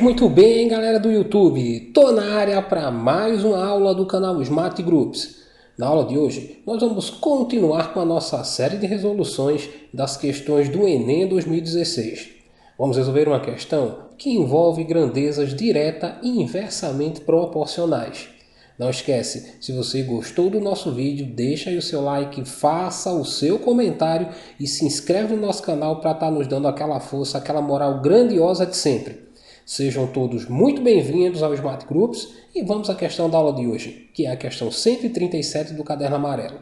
muito bem, galera do YouTube. Tô na área para mais uma aula do canal Smart Groups. Na aula de hoje, nós vamos continuar com a nossa série de resoluções das questões do Enem 2016. Vamos resolver uma questão que envolve grandezas direta e inversamente proporcionais. Não esquece, se você gostou do nosso vídeo, deixa aí o seu like, faça o seu comentário e se inscreve no nosso canal para estar nos dando aquela força, aquela moral grandiosa de sempre. Sejam todos muito bem-vindos ao Smart Groups e vamos à questão da aula de hoje, que é a questão 137 do caderno amarelo.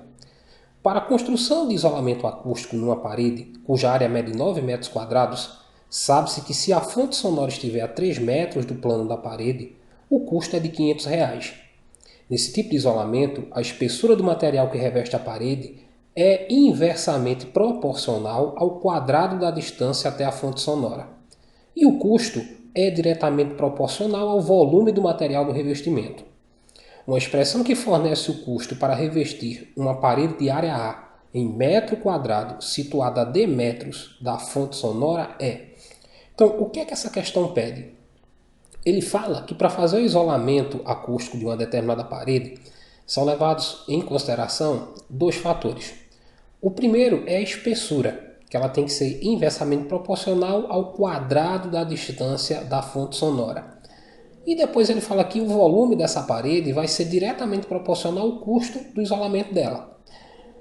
Para a construção de isolamento acústico numa parede, cuja área mede 9 metros quadrados, sabe-se que se a fonte sonora estiver a 3 metros do plano da parede, o custo é de R$ 500. Nesse tipo de isolamento, a espessura do material que reveste a parede é inversamente proporcional ao quadrado da distância até a fonte sonora. E o custo é diretamente proporcional ao volume do material do revestimento. Uma expressão que fornece o custo para revestir uma parede de área A em metro quadrado situada a d metros da fonte sonora é... Então, o que é que essa questão pede? Ele fala que para fazer o isolamento acústico de uma determinada parede, são levados em consideração dois fatores. O primeiro é a espessura, que ela tem que ser inversamente proporcional ao quadrado da distância da fonte sonora. E depois ele fala que o volume dessa parede vai ser diretamente proporcional ao custo do isolamento dela.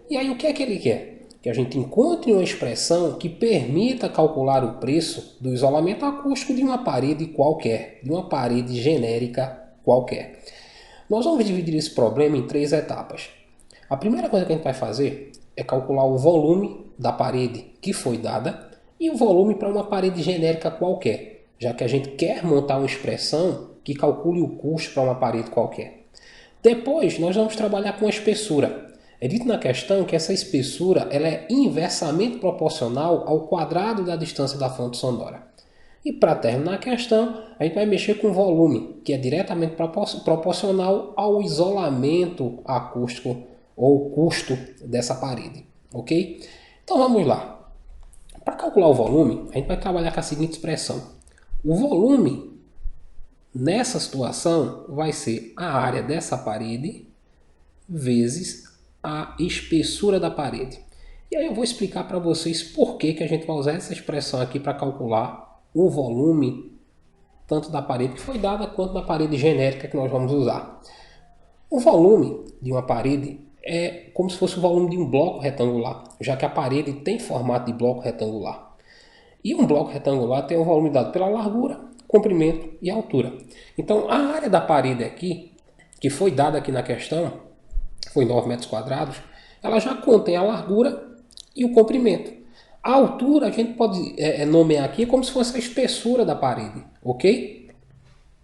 E aí o que é que ele quer? Que a gente encontre uma expressão que permita calcular o preço do isolamento acústico de uma parede qualquer, de uma parede genérica qualquer. Nós vamos dividir esse problema em 3 etapas. A primeira coisa que a gente vai fazer é calcular o volume da parede que foi dada e o volume para uma parede genérica qualquer, já que a gente quer montar uma expressão que calcule o custo para uma parede qualquer. Depois, nós vamos trabalhar com a espessura. É dito na questão que essa espessura ela é inversamente proporcional ao quadrado da distância da fonte sonora. E para terminar a questão, a gente vai mexer com o volume, que é diretamente proporcional ao isolamento acústico ou custo dessa parede, ok? Então vamos lá. Para calcular o volume, a gente vai trabalhar com a seguinte expressão. O volume, nessa situação, vai ser a área dessa parede vezes a espessura da parede. E aí eu vou explicar para vocês por que a gente vai usar essa expressão aqui para calcular o volume tanto da parede que foi dada quanto da parede genérica que nós vamos usar. O volume de uma parede é como se fosse o volume de um bloco retangular, já que a parede tem formato de bloco retangular. E um bloco retangular tem um volume dado pela largura, comprimento e altura. Então a área da parede aqui, que foi dada aqui na questão, foi 9 metros quadrados, ela já contém a largura e o comprimento. A altura a gente pode nomear aqui como se fosse a espessura da parede, ok?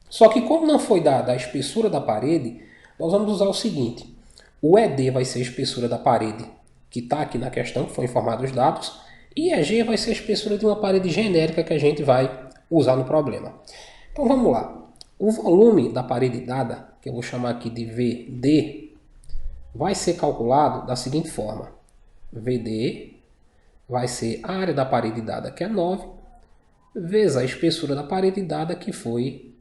Só que como não foi dada a espessura da parede, nós vamos usar o seguinte. O ED vai ser a espessura da parede, que está aqui na questão, que foi informado os dados, e EG vai ser a espessura de uma parede genérica que a gente vai usar no problema. Então vamos lá. O volume da parede dada, que eu vou chamar aqui de VD, vai ser calculado da seguinte forma. VD vai ser a área da parede dada, que é 9, vezes a espessura da parede dada, que foi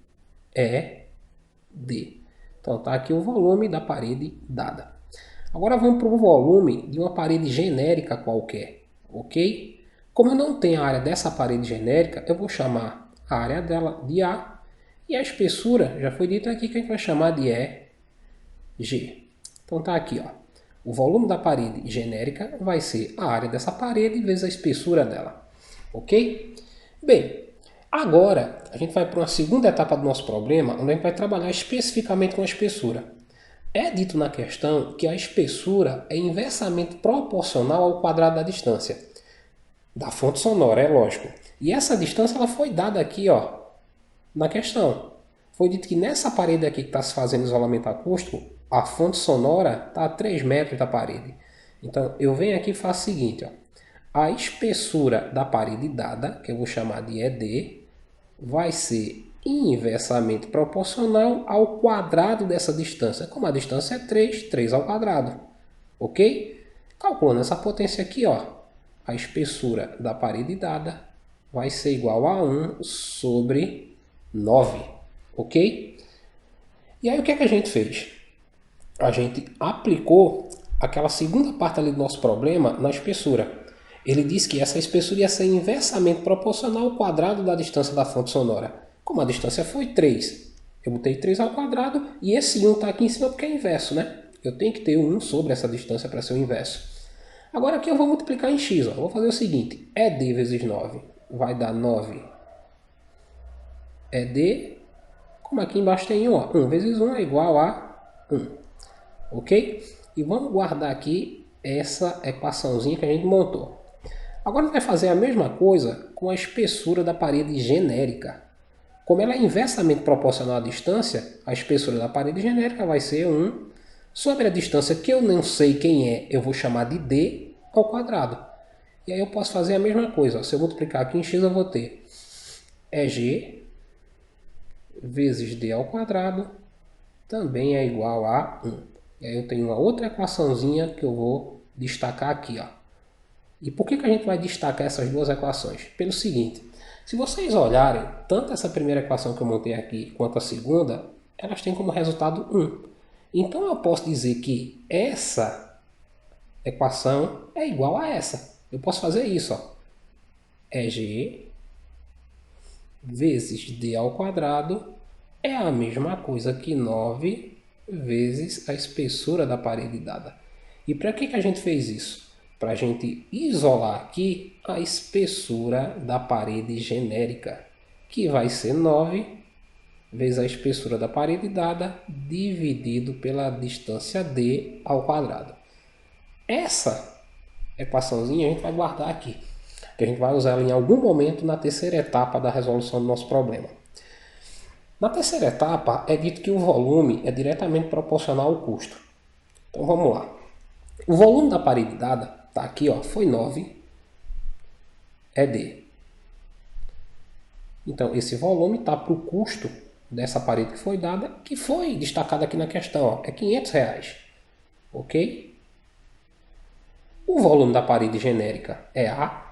ED. Então está aqui o volume da parede dada. Agora vamos para o volume de uma parede genérica qualquer, ok? Como eu não tenho a área dessa parede genérica, eu vou chamar a área dela de A, e a espessura, já foi dito aqui que a gente vai chamar de EG. Então está aqui, ó. O volume da parede genérica vai ser a área dessa parede vezes a espessura dela. Ok? Bem, agora a gente vai para uma segunda etapa do nosso problema, onde a gente vai trabalhar especificamente com a espessura. É dito na questão que a espessura é inversamente proporcional ao quadrado da distância. Da fonte sonora, é lógico. E essa distância ela foi dada aqui, ó, na questão. Foi dito que nessa parede aqui que está se fazendo isolamento acústico, a fonte sonora está a 3 metros da parede. Então, eu venho aqui e faço o seguinte. Ó. A espessura da parede dada, que eu vou chamar de ED, vai ser inversamente proporcional ao quadrado dessa distância. Como a distância é 3, 3 ao quadrado. Ok? Calculando essa potência aqui, ó, a espessura da parede dada vai ser igual a 1 sobre 9, ok? E aí o que é que a gente fez? A gente aplicou aquela segunda parte ali do nosso problema na espessura. Ele disse que essa espessura ia ser inversamente proporcional ao quadrado da distância da fonte sonora. Como a distância foi 3, eu botei 3 ao quadrado e esse 1 está aqui em cima porque é inverso, né? Eu tenho que ter 1 sobre essa distância para ser o inverso. Agora aqui eu vou multiplicar em x. Ó. Eu vou fazer o seguinte, ED vezes 9 vai dar 9 ED, como aqui embaixo tem 1, ó, 1 vezes 1 é igual a 1. Ok? E vamos guardar aqui essa equaçãozinha que a gente montou. Agora a gente vai fazer a mesma coisa com a espessura da parede genérica. Como ela é inversamente proporcional à distância, a espessura da parede genérica vai ser 1 sobre a distância que eu não sei quem é, eu vou chamar de d ao quadrado. E aí eu posso fazer a mesma coisa. Ó. Se eu multiplicar aqui em x, eu vou ter EG vezes d ao quadrado também é igual a 1. E aí eu tenho uma outra equaçãozinha que eu vou destacar aqui. Ó. E por que a gente vai destacar essas duas equações? Pelo seguinte, se vocês olharem, tanto essa primeira equação que eu montei aqui quanto a segunda, elas têm como resultado 1. Então eu posso dizer que essa equação é igual a essa. Eu posso fazer isso. Ó. EG vezes d ao quadrado é a mesma coisa que 9 vezes a espessura da parede dada. E para que a gente fez isso? Para a gente isolar aqui a espessura da parede genérica, que vai ser 9 vezes a espessura da parede dada dividido pela distância d ao quadrado. Essa equaçãozinha a gente vai guardar aqui, que a gente vai usar ela em algum momento na terceira etapa da resolução do nosso problema. Na terceira etapa é dito que o volume é diretamente proporcional ao custo. Então vamos lá. O volume da parede dada está aqui, ó, foi 9 ED. Então esse volume está para o custo dessa parede que foi dada, que foi destacado aqui na questão, ó, é R$500. Ok? O volume da parede genérica é A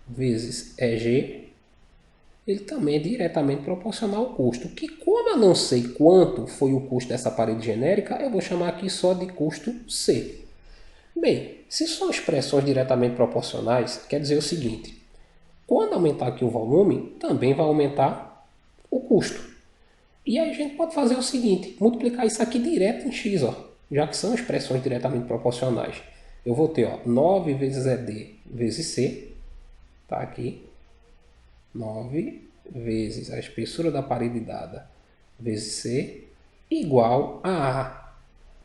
vezes EG. Ele também é diretamente proporcional ao custo, que como eu não sei quanto foi o custo dessa parede genérica, eu vou chamar aqui só de custo C. Bem, se são expressões diretamente proporcionais, quer dizer o seguinte, quando aumentar aqui o volume, também vai aumentar o custo. E aí a gente pode fazer o seguinte, multiplicar isso aqui direto em x, ó, já que são expressões diretamente proporcionais. Eu vou ter ó, 9 vezes ED vezes C, tá aqui, 9 vezes a espessura da parede dada vezes C, igual a A,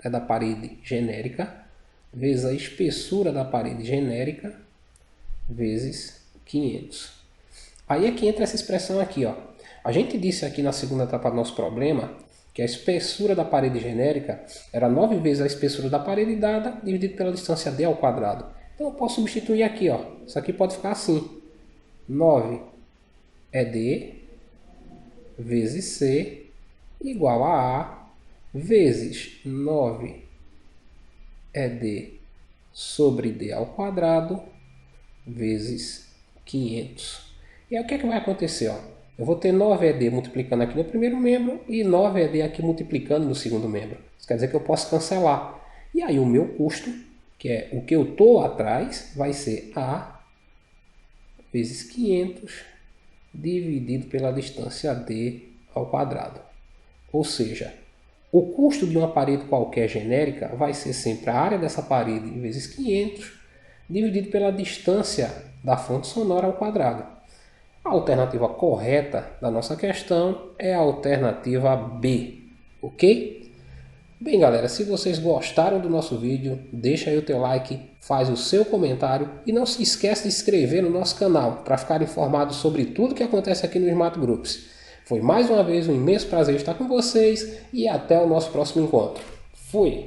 é da parede genérica, vezes a espessura da parede genérica, vezes 500. Aí é que entra essa expressão aqui. Ó. A gente disse aqui na segunda etapa do nosso problema que a espessura da parede genérica era 9 vezes a espessura da parede dada dividido pela distância d ao quadrado. Então eu posso substituir aqui. Ó. Isso aqui pode ficar assim. 9 é d vezes c igual a vezes 9 é d sobre d ao quadrado vezes 500. E aí o que vai acontecer? Ó? Eu vou ter 9ED multiplicando aqui no primeiro membro e 9ED aqui multiplicando no segundo membro. Isso quer dizer que eu posso cancelar. E aí o meu custo, que é o que eu estou atrás, vai ser A vezes 500 dividido pela distância d ao quadrado. Ou seja, o custo de uma parede qualquer genérica vai ser sempre a área dessa parede vezes 500 dividido pela distância da fonte sonora ao quadrado. A alternativa correta da nossa questão é a alternativa B, ok? Bem galera, se vocês gostaram do nosso vídeo, deixa aí o teu like, faz o seu comentário e não se esquece de se inscrever no nosso canal para ficar informado sobre tudo que acontece aqui no Smart Groups. Foi mais uma vez um imenso prazer estar com vocês e até o nosso próximo encontro. Fui!